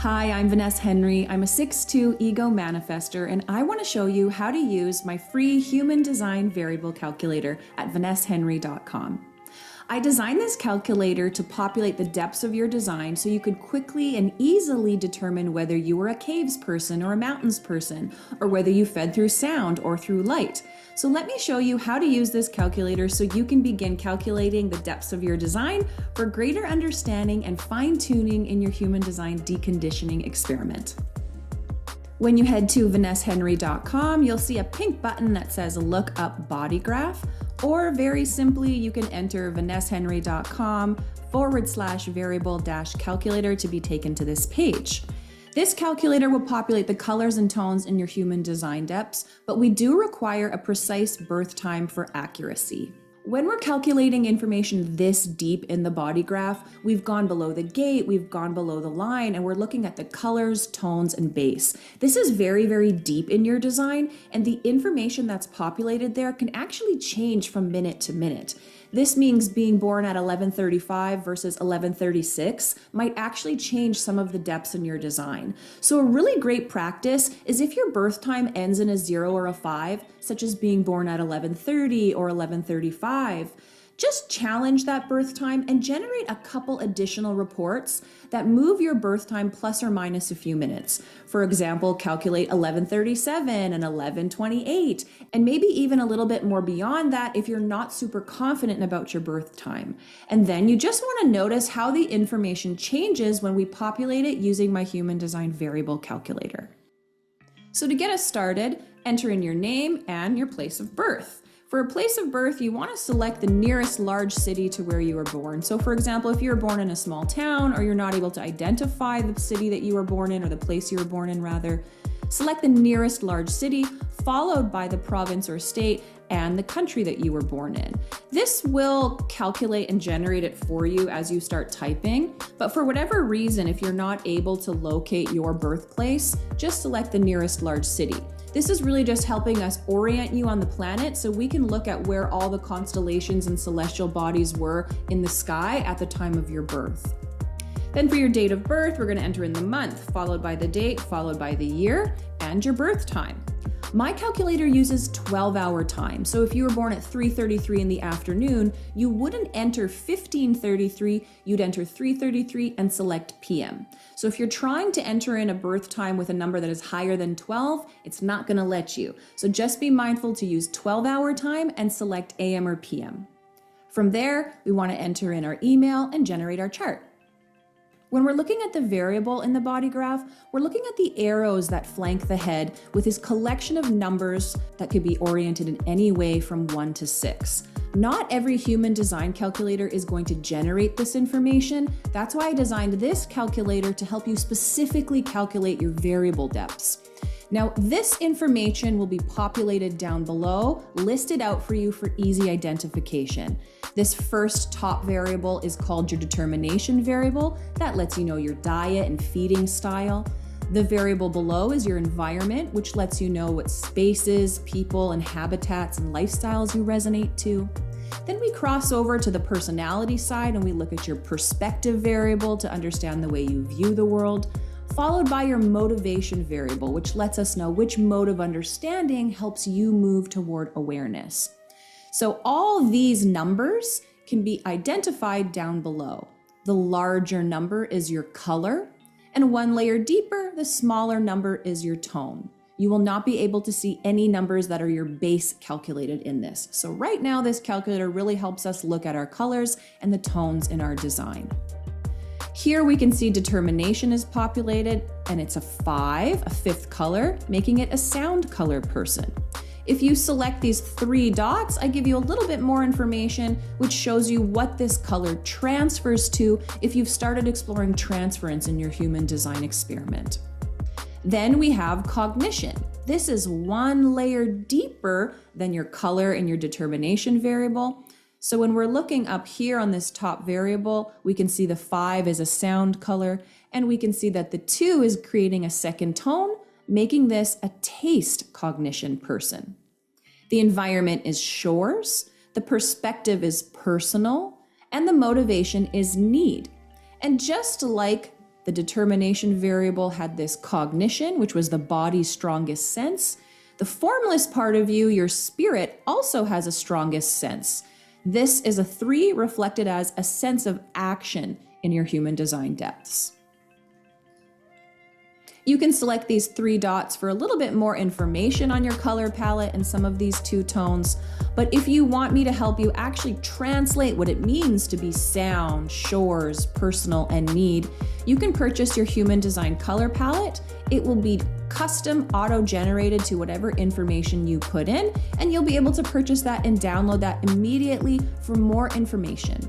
Hi, I'm Vanessa Henry. I'm a 6'2" ego manifester, and I want to show you how to use my free Human Design Variable Calculator at vanessahenry.com. I designed this calculator to populate the depths of your design so you could quickly and easily determine whether you were a caves person or a mountains person, or whether you fed through sound or through light. So let me show you how to use this calculator so you can begin calculating the depths of your design for greater understanding and fine-tuning in your Human Design deconditioning experiment. When you head to vanessahenry.com, you'll see a pink button that says Look Up Bodygraph, or very simply, you can enter vanessahenry.com/variable-calculator to be taken to this page. This calculator will populate the colors and tones in your human design depths, but we do require a precise birth time for accuracy. When we're calculating information this deep in the body graph, we've gone below the gate, we've gone below the line, and we're looking at the colors, tones, and base. This is very, very deep in your design, and the information that's populated there can actually change from minute to minute. This means being born at 11:35 versus 11:36 might actually change some of the depths in your design. So a really great practice is if your birth time ends in a 0 or a 5, such as being born at 11:30 or 11:35, just challenge that birth time and generate a couple additional reports that move your birth time plus or minus a few minutes. For example, calculate 11:37 and 11:28, and maybe even a little bit more beyond that if you're not super confident about your birth time. And then you just want to notice how the information changes when we populate it using my Human Design Variable Calculator. So to get us started, enter in your name and your place of birth. For a place of birth, you want to select the nearest large city to where you were born. So for example, if you were born in a small town or you're not able to identify the city that you were born in, or the place you were born in rather, select the nearest large city, followed by the province or state and the country that you were born in. This will calculate and generate it for you as you start typing, but for whatever reason, if you're not able to locate your birthplace, just select the nearest large city. This is really just helping us orient you on the planet so we can look at where all the constellations and celestial bodies were in the sky at the time of your birth. Then for your date of birth, we're going to enter in the month, followed by the date, followed by the year, and your birth time. My calculator uses 12-hour time, so if you were born at 3:33 in the afternoon, you wouldn't enter 15:33, you'd enter 3:33 and select PM. So if you're trying to enter in a birth time with a number that is higher than 12, it's not going to let you. So just be mindful to use 12-hour time and select AM or PM. From there, we want to enter in our email and generate our chart. When we're looking at the variable in the body graph, we're looking at the arrows that flank the head with this collection of numbers that could be oriented in any way from 1 to 6. Not every human design calculator is going to generate this information. That's why I designed this calculator to help you specifically calculate your variable depths. Now, this information will be populated down below, listed out for you for easy identification. This first top variable is called your determination variable. That lets you know your diet and feeding style. The variable below is your environment, which lets you know what spaces, people, and habitats and lifestyles you resonate to. Then we cross over to the personality side and we look at your perspective variable to understand the way you view the world, followed by your motivation variable, which lets us know which mode of understanding helps you move toward awareness. So all these numbers can be identified down below. The larger number is your color, and one layer deeper, the smaller number is your tone. You will not be able to see any numbers that are your base calculated in this. So right now, this calculator really helps us look at our colors and the tones in our design. Here we can see determination is populated, and it's a 5, a 5th color, making it a sound color person. If you select these 3 dots, I give you a little bit more information, which shows you what this color transfers to if you've started exploring transference in your human design experiment. Then we have cognition. This is one layer deeper than your color and your determination variable. So when we're looking up here on this top variable, we can see the 5 is a sound color, and we can see that the 2 is creating a second tone, making this a taste cognition person. The environment is shores, the perspective is personal, and the motivation is need. And just like The determination variable had this cognition, which was the body's strongest sense. The formless part of you, your spirit, also has a strongest sense. This is a 3 reflected as a sense of action in your human design depths. You can select these 3 dots for a little bit more information on your color palette and some of these 2 tones. But if you want me to help you actually translate what it means to be sound, shores, personal, and need, you can purchase your Human Design color palette. It will be custom auto-generated to whatever information you put in, and you'll be able to purchase that and download that immediately for more information.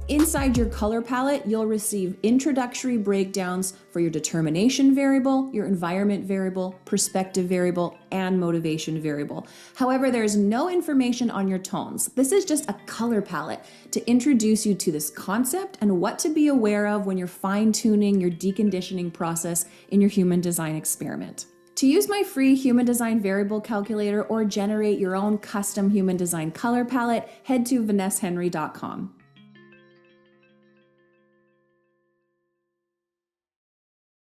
Inside your color palette, you'll receive introductory breakdowns for your determination variable, your environment variable, perspective variable, and motivation variable. However, there is no information on your tones. This is just a color palette to introduce you to this concept and what to be aware of when you're fine-tuning your deconditioning process in your human design experiment. To use my free Human Design Variable Calculator or generate your own custom Human Design color palette, head to vanessahenry.com.